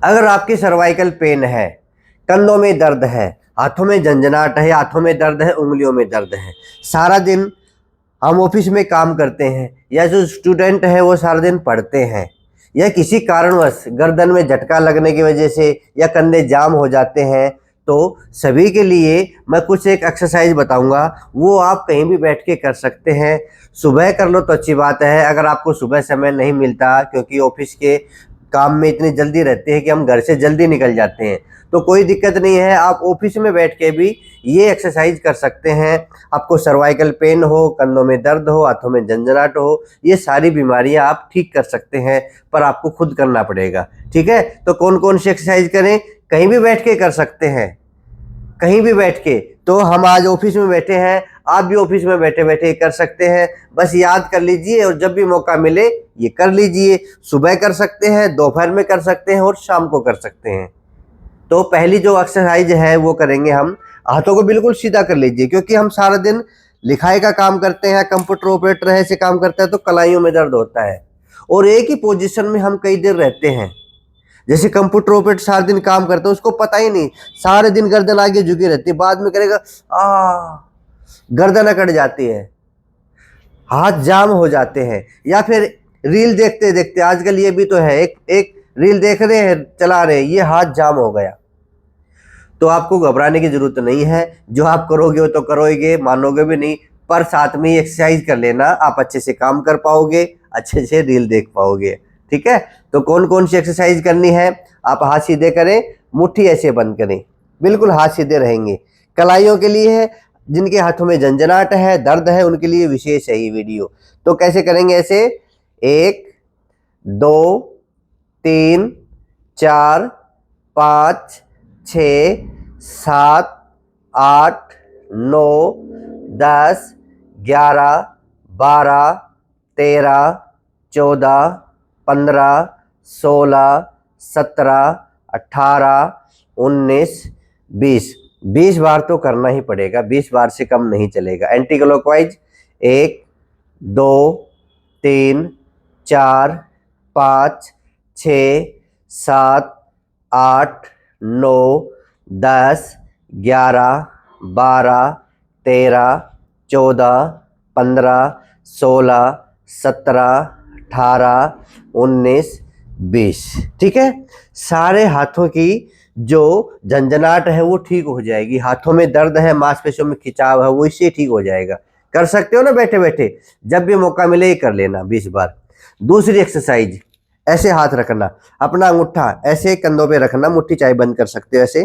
अगर आपकी cervical pain है, कंधों में दर्द है, हाथों में झंझनाहट है, हाथों में दर्द है, उंगलियों में दर्द है, सारा दिन हम ऑफिस में काम करते हैं, या जो स्टूडेंट है वो सारा दिन पढ़ते हैं, या किसी कारणवश गर्दन में झटका लगने की वजह से या कंधे जाम हो जाते हैं, तो सभी के लिए मैं कुछ एक एक्सरसाइज बताऊंगा, वो आप कहीं भी बैठ के कर सकते हैं। सुबह कर लो तो अच्छी बात है, अगर आपको सुबह समय नहीं मिलता, क्योंकि ऑफिस के काम में इतनी जल्दी रहते हैं कि हम घर से जल्दी निकल जाते हैं, तो कोई दिक्कत नहीं है, आप ऑफिस में बैठ के भी ये एक्सरसाइज कर सकते हैं। आपको सर्वाइकल पेन हो, कंधों में दर्द हो, हाथों में झंझनाहट हो, ये सारी बीमारियां आप ठीक कर सकते हैं, पर आपको खुद करना पड़ेगा। ठीक है, तो कौन कौन सी एक्सरसाइज करें? कहीं भी बैठ के कर सकते हैं, कहीं भी बैठ के। तो हम आज ऑफिस में बैठे हैं, आप भी ऑफिस में बैठे बैठे कर सकते हैं। बस याद कर लीजिए और जब भी मौका मिले ये कर लीजिए। सुबह कर सकते हैं, दोपहर में कर सकते हैं और शाम को कर सकते हैं। तो पहली जो एक्सरसाइज है वो करेंगे हम, हाथों को बिल्कुल सीधा कर लीजिए, क्योंकि हम सारा दिन लिखाई का काम करते हैं, कंप्यूटर ऑपरेटर ऐसे काम करते हैं, तो कलाइयों में दर्द होता है और एक ही पोजीशन में हम कई देर रहते हैं। जैसे कंप्यूटर ऑपरेटर सारा दिन काम करते हैं, उसको पता ही नहीं, सारे दिन गर्दन आगे झुकी रहती है, बाद में करेगा गर्दन अकड़ जाती है, हाथ जाम हो जाते हैं। या फिर रील देखते देखते, आजकल ये भी तो है, एक रील देख रहे हैं, चला रहे हैं, ये हाथ जाम हो गया। तो आपको घबराने की जरूरत नहीं है, जो आप करोगे वो तो करोगे, मानोगे भी नहीं, पर साथ में एक्सरसाइज कर लेना, आप अच्छे से काम कर पाओगे, अच्छे से रील देख पाओगे। ठीक है, तो कौन कौन सी एक्सरसाइज करनी है? आप हाथ सीधे करें, मुट्ठी ऐसे बंद करें, बिल्कुल हाथ सीधे रहेंगे। कलाइयों के लिए है, जिनके हाथों में झंझनाहट है, दर्द है, उनके लिए विशेष है ये वीडियो। तो कैसे करेंगे? ऐसे 1 2 3 4 5 6 7 8 9 10 11 12 13 14 15 16 17 18 19 20 20 बार तो करना ही पड़ेगा, 20 बार से कम नहीं चलेगा। Anti clockwise 1 2 3 4 5 6 7 8 9 10 11 12 13 14 15 16 17 18 19 20। ठीक है, सारे हाथों की जो झंझनाहट है वो ठीक हो जाएगी, हाथों में दर्द है, मांसपेशियों में खिंचाव है, वो इससे ठीक हो जाएगा। कर सकते हो ना बैठे बैठे, जब भी मौका मिले ये कर लेना 20 बार। दूसरी एक्सरसाइज, ऐसे हाथ रखना, अपना अंगूठा ऐसे कंधों पे रखना, मुट्ठी चाहे बंद कर सकते हो ऐसे,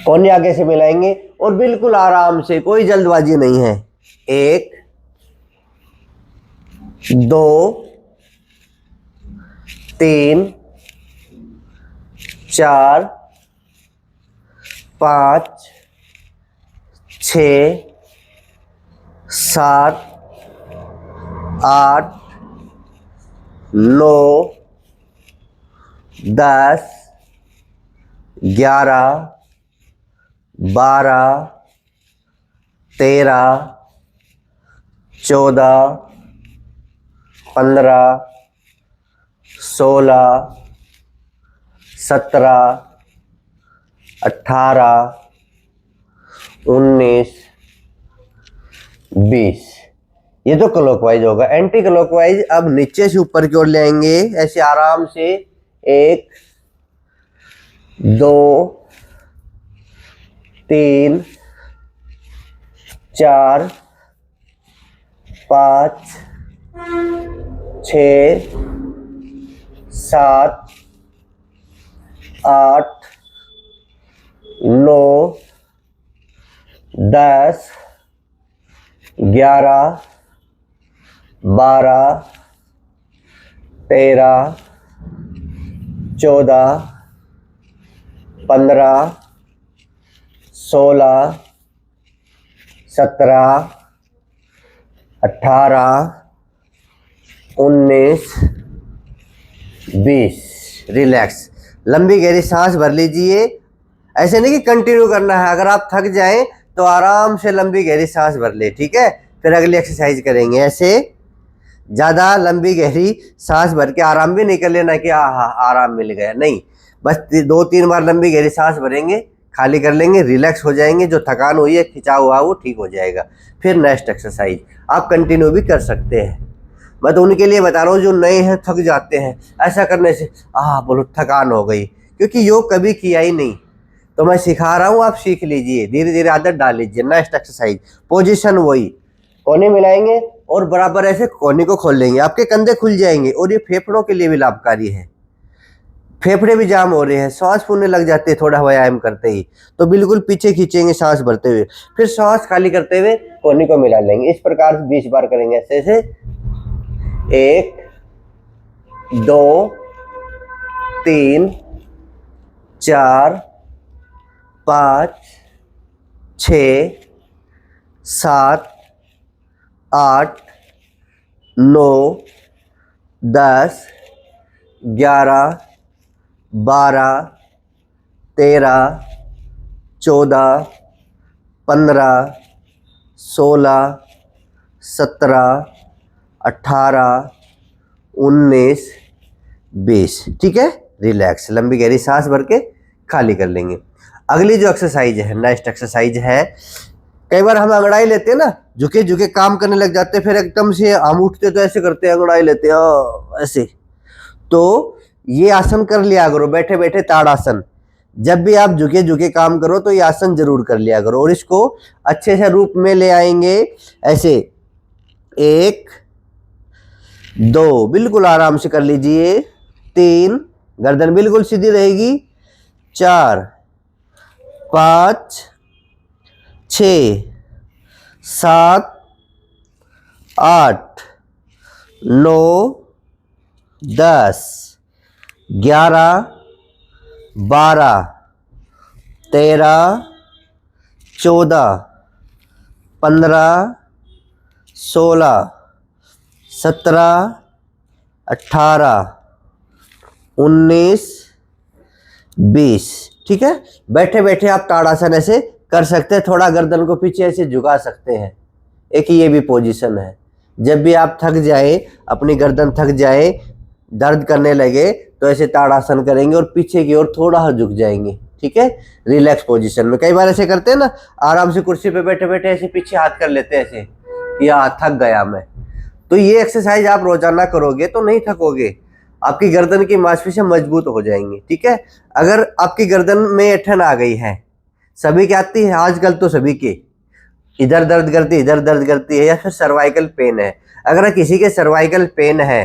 कोहनी आगे से मिलाएंगे और बिल्कुल आराम से, कोई जल्दबाजी नहीं है। 1 2 3 4 5 6 7 8 9 10 11 12 13 14 15 16 17 18 19 20। ये तो क्लॉकवाइज होगा। एंटी क्लॉकवाइज अब नीचे से ऊपर की ओर ले आएंगे, ऐसे आराम से। 1 2 3 4 5 6 7 8 9 10 11 12 13 14 15 16 17 18 19 20। रिलैक्स, लंबी गहरी सांस भर लीजिए। ऐसे नहीं कि कंटिन्यू करना है, अगर आप थक जाएं तो आराम से लंबी गहरी सांस भर ले। ठीक है, फिर अगली एक्सरसाइज करेंगे। ऐसे ज़्यादा लंबी गहरी सांस भर के आराम भी नहीं कर लेना कि हाँ आराम मिल गया, नहीं, बस 2-3 बार लंबी गहरी सांस भरेंगे, खाली कर लेंगे, रिलैक्स हो जाएंगे, जो थकान हुई है खिंचाव हुआ वो ठीक हो जाएगा। फिर नेक्स्ट एक्सरसाइज आप कंटिन्यू भी कर सकते हैं। मैं तो उनके लिए बता रहा हूँ जो नए हैं, थक जाते हैं, ऐसा करने से बोलो थकान हो गई, क्योंकि योग कभी किया ही नहीं। तो मैं सिखा रहा हूँ, आप सीख लीजिए, धीरे धीरे आदत डाल लीजिए। नेक्स्ट एक्सरसाइज, पोजीशन वही, कोने मिलाएंगे और बराबर ऐसे कोने को खोल लेंगे, आपके कंधे खुल जाएंगे और ये फेफड़ों के लिए भी लाभकारी है। फेफड़े भी जाम हो रहे हैं, सांस फूलने लग जाते हैं थोड़ा व्यायाम करते ही, तो बिल्कुल पीछे खींचेंगे सांस भरते हुए, फिर सांस खाली करते हुए कोने को मिला लेंगे। इस प्रकार से 20 बार करेंगे ऐसे ऐसे। 1 2 3 4 5 6 7 8 9 10 11 12 13 14 15 16 17 18 19 20। ठीक है, रिलैक्स, लंबी गहरी सांस भर के खाली कर लेंगे। अगली जो एक्सरसाइज है, नेक्स्ट एक्सरसाइज है, कई बार हम अंगड़ाई लेते हैं ना, झुके झुके काम करने लग जाते हैं, फिर एकदम से हम उठते तो ऐसे करते हैं, अंगड़ाई लेते हैं ऐसे। तो ये आसन कर लिया करो, बैठे बैठे ताड़ासन। जब भी आप झुके झुके काम करो तो ये आसन जरूर कर लिया करो, और इसको अच्छे से रूप में ले आएंगे ऐसे। 1 2 बिल्कुल आराम से कर लीजिए। 3 गर्दन बिल्कुल सीधी रहेगी। 4 5 6 7 8 9 10 11 12 13 14 15 16 17 18 19 20। ठीक है, बैठे बैठे आप ताड़ासन ऐसे कर सकते हैं, थोड़ा गर्दन को पीछे ऐसे झुका सकते हैं। एक ये भी पोजीशन है। जब भी आप थक जाए, अपनी गर्दन थक जाए, दर्द करने लगे, तो ऐसे ताड़ासन करेंगे और पीछे की ओर थोड़ा झुक जाएंगे। ठीक है, रिलैक्स पोजीशन में। कई बार ऐसे करते हैं ना, आराम से कुर्सी पे बैठे बैठे ऐसे पीछे हाथ कर लेते हैं ऐसे, या थक गया मैं। तो ये एक्सरसाइज आप रोजाना करोगे तो नहीं थकोगे, आपकी गर्दन की मांसपेशियां मजबूत हो जाएंगी। ठीक है, अगर आपकी गर्दन में ऐंठन आ गई है, सभी की आती है आजकल, तो सभी की इधर दर्द करती है, इधर दर्द करती है, या फिर सर्वाइकल पेन है, अगर किसी के सर्वाइकल पेन है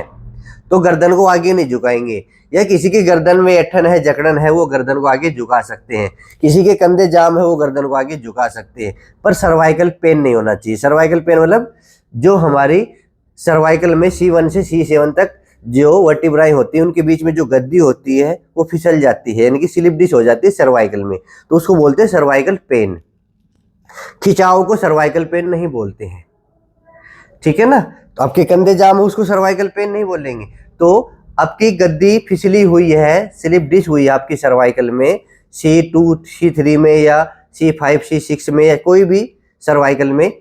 तो गर्दन को आगे नहीं झुकाएंगे, या किसी की गर्दन में ऐंठन है, जकड़न है, वो गर्दन को आगे झुका सकते हैं, किसी के कंधे जाम है वो गर्दन को आगे झुका सकते हैं, पर सर्वाइकल पेन नहीं होना चाहिए। सर्वाइकल पेन मतलब जो हमारी सर्वाइकल में C1 से C7 तक जो वर्टिब्राई होती है, उनके बीच में जो गद्दी होती है वो फिसल जाती है, यानी कि स्लिप डिस्क हो जाती है सर्वाइकल में, तो उसको बोलते हैं सर्वाइकल पेन। खिंचाव को सर्वाइकल पेन नहीं बोलते हैं। ठीक है ना, तो आपके कंधे जाम हो उसको सर्वाइकल पेन नहीं बोलेंगे। तो आपकी गद्दी फिसली हुई है, स्लिप डिस्क हुई है आपकी सर्वाइकल में, C2 C3 में या C5 C6 में या कोई भी सर्वाइकल में,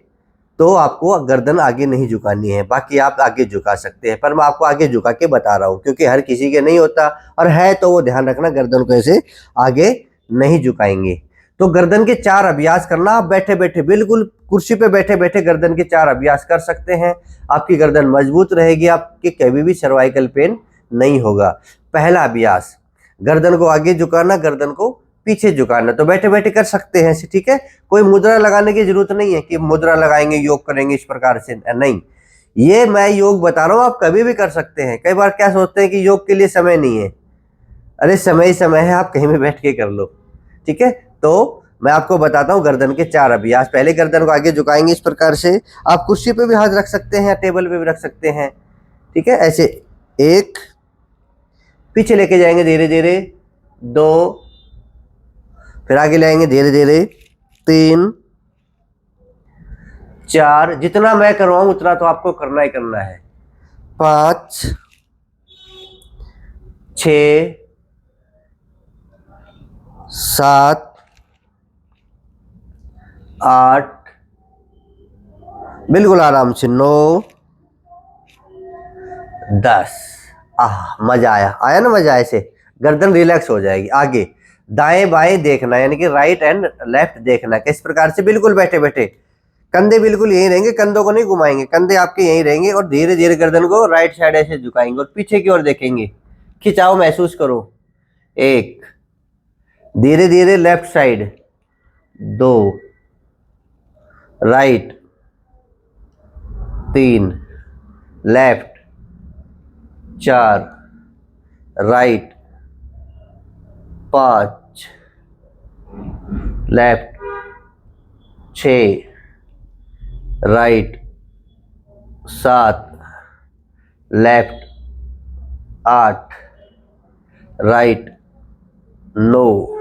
तो आपको गर्दन आगे नहीं झुकानी है। बाकी आप आगे झुका सकते हैं, पर मैं आपको आगे झुका के बता रहा हूँ, क्योंकि हर किसी के नहीं होता, और है तो वो ध्यान रखना गर्दन को ऐसे आगे नहीं झुकाएंगे। तो गर्दन के 4 अभ्यास करना, आप बैठे बैठे, बिल्कुल कुर्सी पे बैठे बैठे गर्दन के 4 अभ्यास कर सकते हैं। आपकी गर्दन मजबूत रहेगी, आपके कभी भी सर्वाइकल पेन नहीं होगा। पहला अभ्यास, गर्दन को आगे झुकाना, गर्दन को पीछे झुकाना, तो बैठे बैठे कर सकते हैं। ठीक है, कोई मुद्रा लगाने की जरूरत नहीं है कि मुद्रा लगाएंगे योग करेंगे इस प्रकार से, नहीं, ये मैं योग बता रहा हूँ, आप कभी भी कर सकते हैं। कई बार क्या सोचते हैं कि योग के लिए समय नहीं है, अरे समय ही समय है, आप कहीं भी बैठ के कर लो। ठीक है, तो मैं आपको बताता हूँ गर्दन के 4 अभ्यास। पहले गर्दन को आगे झुकाएंगे इस प्रकार से, आप कुर्सी पे भी हाथ रख सकते हैं या टेबल पे भी रख सकते हैं। ठीक है, ऐसे 1, पीछे लेके जाएंगे धीरे धीरे, 2, फिर आगे लाएंगे धीरे धीरे, 3, 4, जितना मैं करवाऊं उतना तो आपको करना ही करना है, 5, 6, 7, 8, बिल्कुल आराम से, 9, 10। मजा आया, आया ना मजा, ऐसे गर्दन रिलैक्स हो जाएगी। आगे दाएं बाएं देखना, यानी कि राइट एंड लेफ्ट देखना। किस प्रकार से? बिल्कुल बैठे बैठे, कंधे बिल्कुल यही रहेंगे, कंधों को नहीं घुमाएंगे, कंधे आपके यही रहेंगे और धीरे धीरे गर्दन को राइट साइड ऐसे झुकाएंगे और पीछे की ओर देखेंगे। खिंचाव महसूस करो। 1, धीरे धीरे left side, 2, right, 3, left, 4, right, 5, left, 6, right, 7, left, 8, right, 9,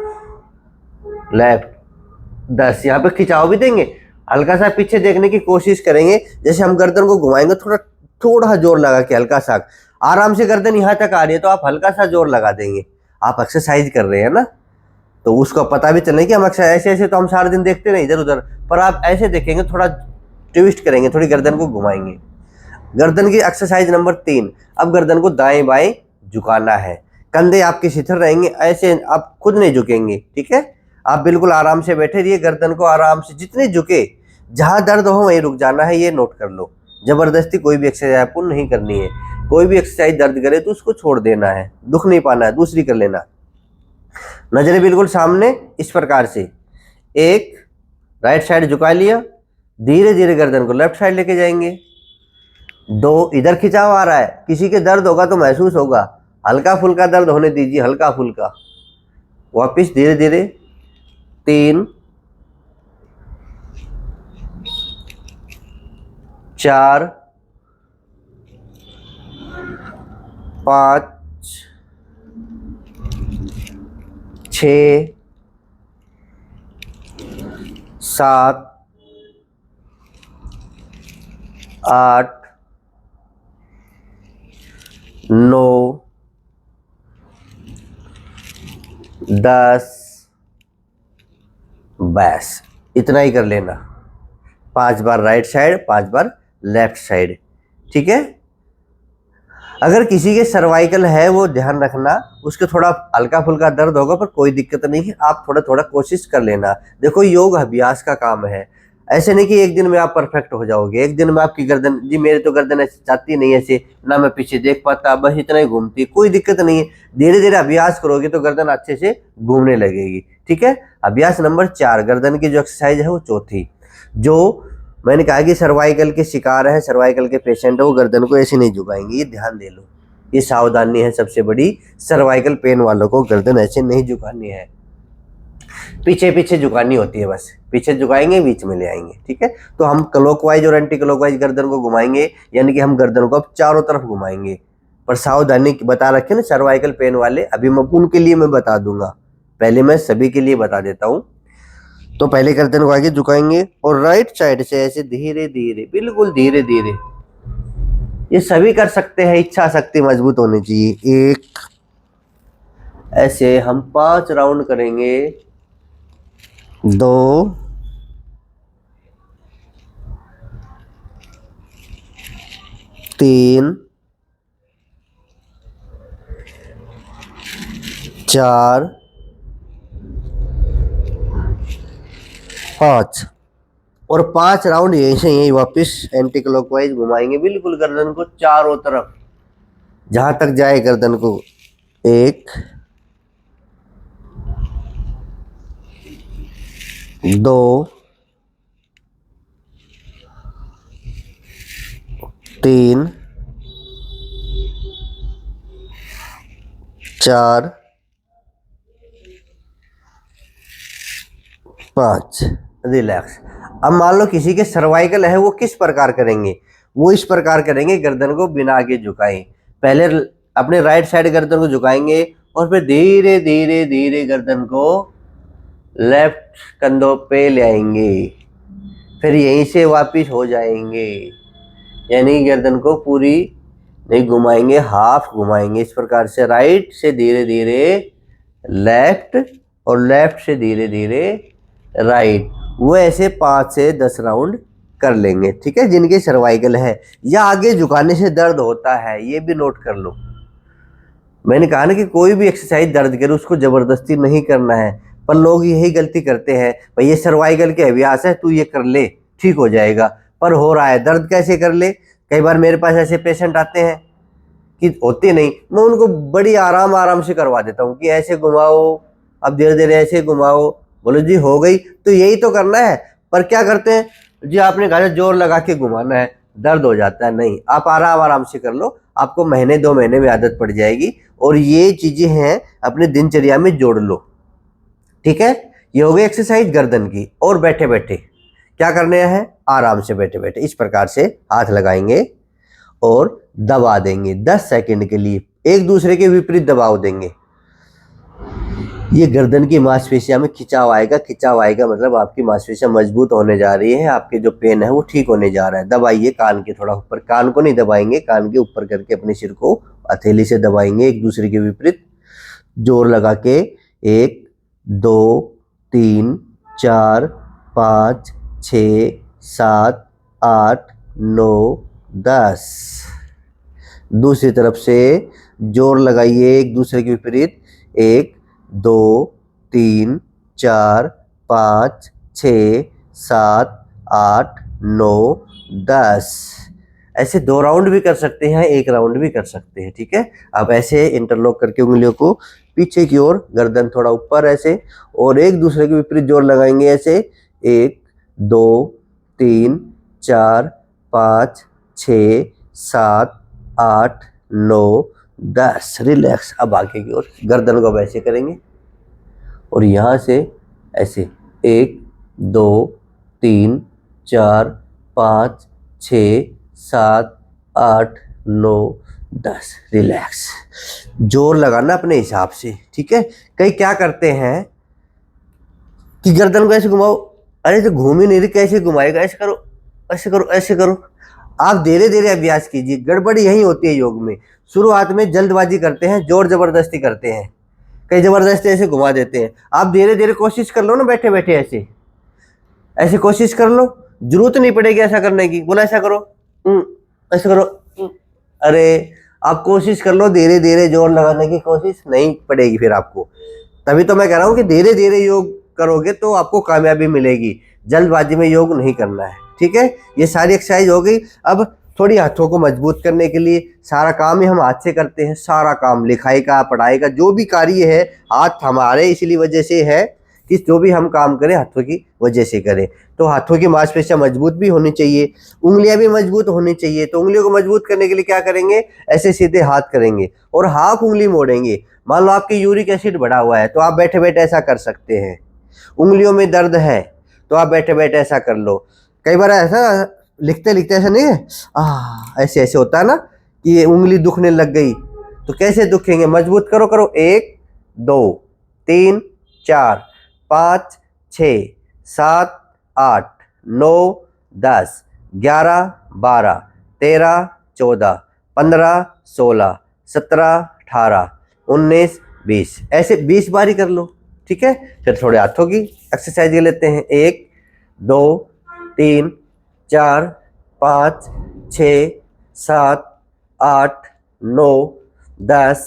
left, 10। यहाँ पे खिंचाव भी देंगे, हल्का सा पीछे देखने की कोशिश करेंगे। जैसे हम गर्दन को घुमाएंगे थोड़ा थोड़ा जोर लगा के, हल्का सा, आराम से गर्दन यहाँ तक आ रही है तो आप हल्का सा जोर लगा देंगे। आप एक्सरसाइज कर रहे हैं ना, तो उसको पता भी चले कि हम ऐसे ऐसे तो हम सारा दिन देखते नहीं इधर उधर, पर आप ऐसे देखेंगे, थोड़ा ट्विस्ट करेंगे, थोड़ी गर्दन को घुमाएंगे। गर्दन की एक्सरसाइज नंबर 3। अब गर्दन को दाएं बाएं झुकाना है, कंधे आपके शिथिल रहेंगे, ऐसे आप खुद नहीं झुकेंगे, ठीक है। आप बिल्कुल आराम से बैठे रहिए, गर्दन को आराम से जितने झुके, जहां दर्द हो वहीं रुक जाना है, ये नोट कर लो। जबरदस्ती कोई भी एक्सरसाइज आपको नहीं करनी है। कोई भी एक्सरसाइज दर्द करे तो उसको छोड़ देना है, दुख नहीं पाना है, दूसरी कर लेना। नजरें बिल्कुल सामने, इस प्रकार से। 1, राइट साइड झुका लिया, धीरे धीरे गर्दन को लेफ्ट साइड लेके जाएंगे। 2, इधर खिंचाव आ रहा है, किसी के दर्द होगा तो महसूस होगा, हल्का फुल्का दर्द होने दीजिए, हल्का फुल्का। वापिस धीरे धीरे। 3, 4, 5, 6, 7, 8, 9, 10। बस इतना ही कर लेना। 5 बार राइट साइड, 5 बार लेफ्ट साइड, ठीक है। अगर किसी के सर्वाइकल है वो ध्यान रखना, उसके थोड़ा हल्का फुल्का दर्द होगा, पर कोई दिक्कत नहीं है, आप थोड़ा थोड़ा कोशिश कर लेना। देखो योग अभ्यास का काम है, ऐसे नहीं कि एक दिन में आप परफेक्ट हो जाओगे। एक दिन में आपकी गर्दन, जी मेरी तो गर्दन ऐसे जाती नहीं, ऐसे ना मैं पीछे देख पाता, बस इतना ही घूमती, कोई दिक्कत नहीं है। धीरे धीरे अभ्यास करोगे तो गर्दन अच्छे से घूमने लगेगी, ठीक है। अभ्यास नंबर 4, गर्दन की जो एक्सरसाइज है वो चौथी, जो मैंने कहा कि सर्वाइकल के शिकार है, सर्वाइकल के पेशेंट है, वो गर्दन को ऐसे नहीं झुकाएंगे, ये ध्यान दे लो, ये सावधानी है सबसे बड़ी। सर्वाइकल पेन वालों को गर्दन ऐसे नहीं झुकानी है, पीछे पीछे झुकानी होती है, बस पीछे झुकाएंगे, बीच में ले आएंगे, ठीक है। तो हम क्लॉकवाइज और एंटी क्लॉकवाइज गर्दन को घुमाएंगे, यानी कि हम गर्दन को अब चारों तरफ घुमाएंगे। पर सावधानी बता रखे ना सर्वाइकल पेन वाले, अभी मैं उनके लिए मैं बता दूंगा, पहले मैं सभी के लिए बता देता हूँ। तो पहले गर्दन को आगे झुकाएंगे और राइट साइड से ऐसे धीरे धीरे, बिल्कुल धीरे धीरे, ये सभी कर सकते हैं, इच्छा शक्ति मजबूत होनी चाहिए। 1, ऐसे हम 5 राउंड करेंगे। 2, 3, 4, 5 और 5 राउंड यहीं से यहीं वापस एंटी क्लॉकवाइज घुमाएंगे, बिल्कुल गर्दन को चारों तरफ, जहां तक जाए गर्दन को। 1, 2, 3, 4, 5। रिलैक्स। अब मान लो किसी के सर्वाइकल है, वो किस प्रकार करेंगे? वो इस प्रकार करेंगे, गर्दन को बिना आगे झुकाए, पहले अपने राइट साइड गर्दन को झुकाएंगे और फिर धीरे धीरे धीरे गर्दन को लेफ्ट कंधों पे ले आएंगे, फिर यहीं से वापिस हो जाएंगे, यानी गर्दन को पूरी नहीं घुमाएंगे, हाफ घुमाएंगे। इस प्रकार से राइट से धीरे धीरे लेफ्ट और लेफ्ट से धीरे धीरे राइट। वो ऐसे 5 से 10 राउंड कर लेंगे, ठीक है, जिनके सर्वाइकल है या आगे झुकाने से दर्द होता है, ये भी नोट कर लो। मैंने कहा ना कि कोई भी एक्सरसाइज दर्द करे उसको जबरदस्ती नहीं करना है, पर लोग यही गलती करते हैं, भाई ये सर्वाइकल के अभ्यास है तू ये कर ले ठीक हो जाएगा, पर हो रहा है दर्द कैसे कर ले। कई बार मेरे पास ऐसे पेशेंट आते हैं कि होते नहीं, मैं उनको बड़ी आराम से करवा देता हूँ कि ऐसे घुमाओ, अब धीरे धीरे ऐसे घुमाओ, बोलो जी हो गई, तो यही तो करना है। पर क्या करते हैं जी, आपने कहा जोर लगा के घुमाना है दर्द हो जाता है, नहीं, आप आराम से कर लो, आपको महीने 2 महीने में आदत पड़ जाएगी। और ये चीजें हैं अपने दिनचर्या में जोड़ लो, ठीक है। ये हो गई एक्सरसाइज गर्दन की। और बैठे बैठे क्या करने हैं, आराम से बैठे बैठे इस प्रकार से हाथ लगाएंगे और दबा देंगे 10 सेकंड के लिए, एक दूसरे के विपरीत दबाव देंगे। ये गर्दन की मांसपेशियां में खिंचाव आएगा मतलब आपकी मांसपेशियां मजबूत होने जा रही है, आपके जो पेन है वो ठीक होने जा रहा है। दबाइए कान के थोड़ा ऊपर, कान को नहीं दबाएंगे, कान के ऊपर करके अपने सिर को हथेली से दबाएंगे एक दूसरे के विपरीत, जोर लगा के 1 2 3 4 5 6 7 8 9 10। दूसरी तरफ से जोर लगाइए एक दूसरे के विपरीत, 1 2 3 4 5 6 7 8 9 10। ऐसे 2 राउंड भी कर सकते हैं, 1 राउंड भी कर सकते हैं, ठीक है। अब ऐसे इंटरलॉक करके उंगलियों को पीछे की ओर, गर्दन थोड़ा ऊपर ऐसे, और एक दूसरे के विपरीत जोर लगाएंगे ऐसे, 1 2 3 4 5 6 7 8 9 10। रिलैक्स। अब आगे की ओर गर्दन को वैसे करेंगे और यहाँ से ऐसे 1 2 3 4 5 6 7 8 9 10। रिलैक्स। जोर लगाना अपने हिसाब से, ठीक है। कई क्या करते हैं कि गर्दन को ऐसे घुमाओ, अरे तो घूम ही नहीं रही, कैसे घुमाएगा, ऐसे करो ऐसे करो ऐसे करो। आप धीरे धीरे अभ्यास कीजिए। गड़बड़ी यही होती है योग में, शुरुआत में जल्दबाजी करते हैं, जोर जबरदस्ती करते हैं, कई जबरदस्ती ऐसे घुमा देते हैं। आप धीरे धीरे कोशिश कर लो ना, बैठे बैठे ऐसे ऐसे कोशिश कर लो, जरूरत नहीं पड़ेगी ऐसा करने की, बोला ऐसा करो ऐसे करो, अरे आप कोशिश कर लो, धीरे धीरे जोर लगाने की कोशिश नहीं पड़ेगी फिर आपको। तभी तो मैं कह रहा हूँ कि धीरे धीरे योग करोगे तो आपको कामयाबी मिलेगी, जल्दबाजी में योग नहीं करना है, ठीक है। ये सारी एक्सरसाइज हो गई। अब थोड़ी हाथों को मजबूत करने के लिए, सारा काम ही हम हाथ से करते हैं, सारा काम लिखाई का पढ़ाई का जो भी कार्य है हाथ हमारे इसलिए वजह से है कि जो भी हम काम करें हाथों की वजह से करें। तो हाथों की मांसपेशियां मजबूत भी होनी चाहिए, उंगलियां भी मजबूत होनी चाहिए। तो उंगलियों को मजबूत करने के लिए क्या करेंगे, ऐसे सीधे हाथ करेंगे और हाफ उंगली मोड़ेंगे। मान लो आपके यूरिक एसिड बढ़ा हुआ है तो आप बैठे बैठे ऐसा कर सकते हैं। उंगलियों में दर्द है तो आप बैठे बैठे ऐसा कर लो। कई बार ऐसा लिखते लिखते ऐसा नहीं है, ऐसे ऐसे होता है ना कि ये उंगली दुखने लग गई, तो कैसे दुखेंगे, मजबूत करो करो। 1 2 3 4 5 6 7 8 9 10 11 12 13 14 15 16 17 18 19 20। ऐसे 20 बार ही कर लो, ठीक है। फिर थोड़े हाथों की एक्सरसाइज ले लेते हैं। 1 2 3 4 5 6 7 8 9 10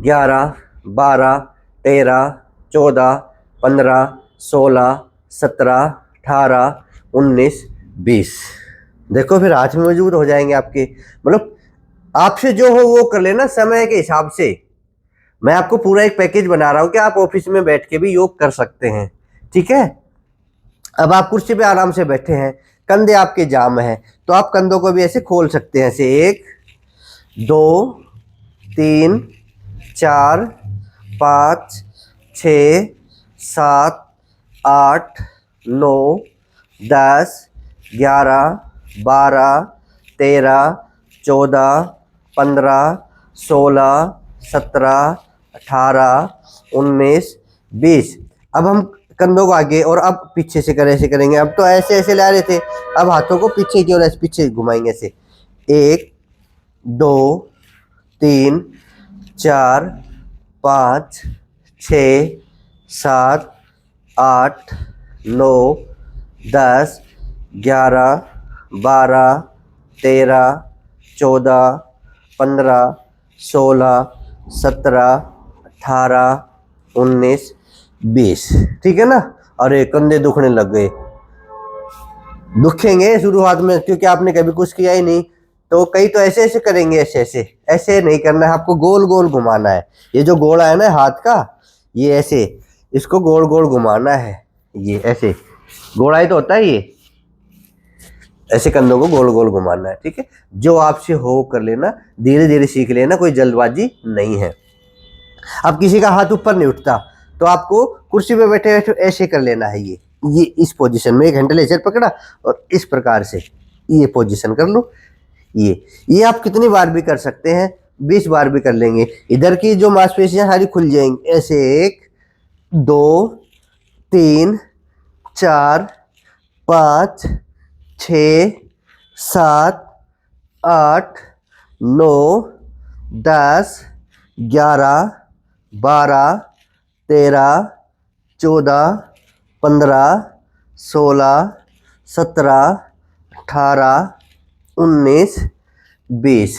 11 12 13 14 15 16 17 18 19 20। देखो फिर हाथ में मजबूत हो जाएंगे आपके। मतलब आपसे जो हो वो कर लेना समय के हिसाब से। मैं आपको पूरा एक पैकेज बना रहा हूं कि आप ऑफिस में बैठ के भी योग कर सकते हैं, ठीक है। अब आप कुर्सी पे आराम से बैठे हैं, कंधे आपके जाम है तो आप कंधों को भी ऐसे खोल सकते हैं, ऐसे 1 2 3 4 5 6 7 8 9 10 11 12 13 14 15 16 17 18 19 20। अब हम कंधों को आगे और अब पीछे से ऐसे करेंगे। अब तो ऐसे ऐसे ला रहे थे, अब हाथों को पीछे की ओर ऐसे पीछे घुमाएंगे ऐसे। 1 2 3 4 5 6 7 8 9 10 11 12, 13, 14, 15, 16, 17, 18, 19, 20। ठीक है ना। अरे कंधे दुखने लग गए, दुखेंगे शुरुआत में क्योंकि आपने कभी कुछ किया ही नहीं। तो कई तो ऐसे ऐसे करेंगे, ऐसे ऐसे ऐसे नहीं करना है आपको, गोल गोल घुमाना है। ये जो गोला है ना हाथ का, ये ऐसे इसको गोल गोल घुमाना है। ये ऐसे गोला ही तो होता है, ये ऐसे कंधों को गोल गोल घुमाना है। ठीक है, जो आपसे हो कर लेना, धीरे धीरे सीख लेना, कोई जल्दबाजी नहीं है। अब किसी का हाथ ऊपर नहीं उठता तो आपको कुर्सी पे बैठे बैठे ऐसे कर लेना है। ये इस पोजीशन में एक हैंडल ऐसे पकड़ा और इस प्रकार से ये पोजीशन कर लो। ये आप कितनी बार भी कर सकते हैं, 20 बार भी कर लेंगे। इधर की जो मांसपेशियां सारी खुल जाएंगी ऐसे। 1, 2, 3, 4, 5, 6, 7, 8, 9, 10, 11, 12, 13, 14, 15, 16, 17, 18, 19, 20।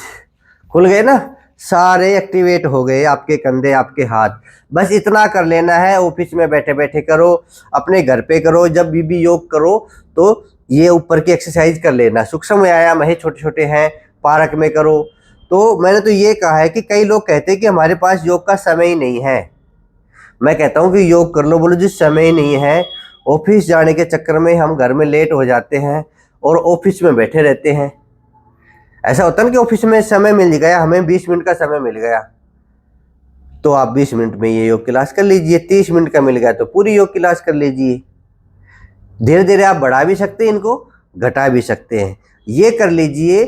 खुल गए ना, सारे एक्टिवेट हो गए आपके कंधे, आपके हाथ। बस इतना कर लेना है, ऑफिस में बैठे बैठे करो, अपने घर पे करो, जब भी योग करो तो ये ऊपर की एक्सरसाइज कर लेना। सूक्ष्म व्यायाम है, छोटे छोटे हैं, पार्क में करो। तो मैंने तो ये कहा है कि कई लोग कहते हैं कि हमारे पास योग का समय ही नहीं है। मैं कहता हूँ कि योग कर लो। बोलो जी समय ही नहीं है, ऑफिस जाने के चक्कर में हम घर में लेट हो जाते हैं और ऑफिस में बैठे रहते हैं। ऐसा होता है ना कि ऑफिस में समय मिल गया, हमें 20 मिनट का समय मिल गया तो आप 20 मिनट में ये योग क्लास कर लीजिए। 30 मिनट का मिल गया तो पूरी योग क्लास कर लीजिए। धीरे धीरे आप बढ़ा भी सकते हैं, इनको घटा भी सकते हैं। ये कर लीजिए।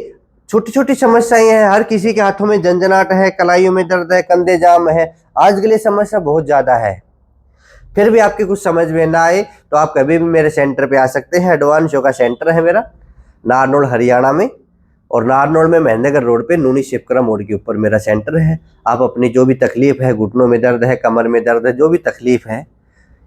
छोटी छोटी समस्याएं हैं, हर किसी के हाथों में झंझनाट है, कलाइयों में दर्द है, कंधे जाम है, आज के लिए समस्या बहुत ज़्यादा है। फिर भी आपके कुछ समझ में ना आए तो आप कभी भी मेरे सेंटर पे आ सकते हैं। एडवांस योगा सेंटर है मेरा, नारनौल हरियाणा में, और नारनौल में महेंद्रगढ़ रोड पे नूनी शिवकरा मोड़ के ऊपर मेरा सेंटर है। आप अपनी जो भी तकलीफ है, घुटनों में दर्द है, कमर में दर्द है, जो भी तकलीफ है,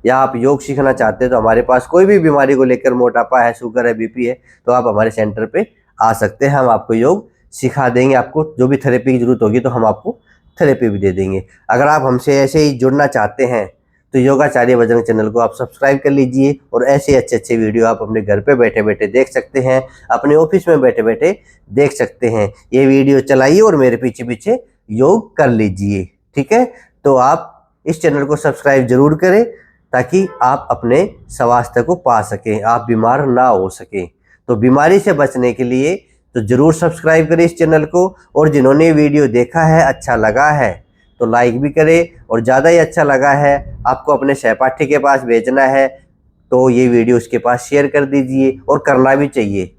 या आप योग सीखना चाहते हैं तो हमारे पास कोई भी बीमारी को लेकर, मोटापा है, शुगर है, बीपी है, तो आप हमारे सेंटर पे आ सकते हैं। हम आपको योग सिखा देंगे। आपको जो भी थेरेपी की जरूरत होगी तो हम आपको थेरेपी भी दे देंगे। अगर आप हमसे ऐसे ही जुड़ना चाहते हैं तो योगाचार्य बजरंग चैनल को आप सब्सक्राइब कर लीजिए, और ऐसे अच्छे अच्छे वीडियो आप अपने घर पे बैठे बैठे देख सकते हैं, अपने ऑफिस में बैठे बैठे देख सकते हैं। ये वीडियो चलाइए और मेरे पीछे पीछे योग कर लीजिए। ठीक है, तो आप इस चैनल को सब्सक्राइब जरूर करें ताकि आप अपने स्वास्थ्य को पा सकें, आप बीमार ना हो सकें। तो बीमारी से बचने के लिए तो जरूर सब्सक्राइब करें इस चैनल को, और जिन्होंने वीडियो देखा है, अच्छा लगा है तो लाइक भी करें, और ज़्यादा ही अच्छा लगा है, आपको अपने सहपाठी के पास भेजना है तो ये वीडियो उसके पास शेयर कर दीजिए, और करना भी चाहिए।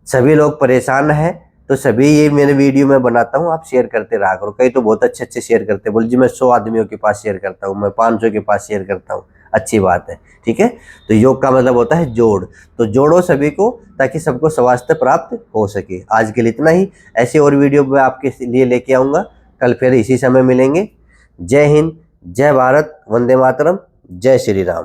सभी लोग परेशान हैं तो सभी ये मेरे वीडियो में बनाता हूँ, आप शेयर करते रहा करो। कई तो बहुत अच्छे अच्छे शेयर करते हैं, बोल जी मैं 100 आदमियों के पास शेयर करता हूँ, मैं 500 के पास शेयर करता हूँ, अच्छी बात है। ठीक है, तो योग का मतलब होता है जोड़, तो जोड़ो सभी को ताकि सबको स्वास्थ्य प्राप्त हो सके। आज के लिए इतना ही, ऐसे और वीडियो मैं आपके लिए लेके आऊँगा। कल फिर इसी समय मिलेंगे। जय हिंद, जय भारत, वंदे मातरम, जय श्री राम।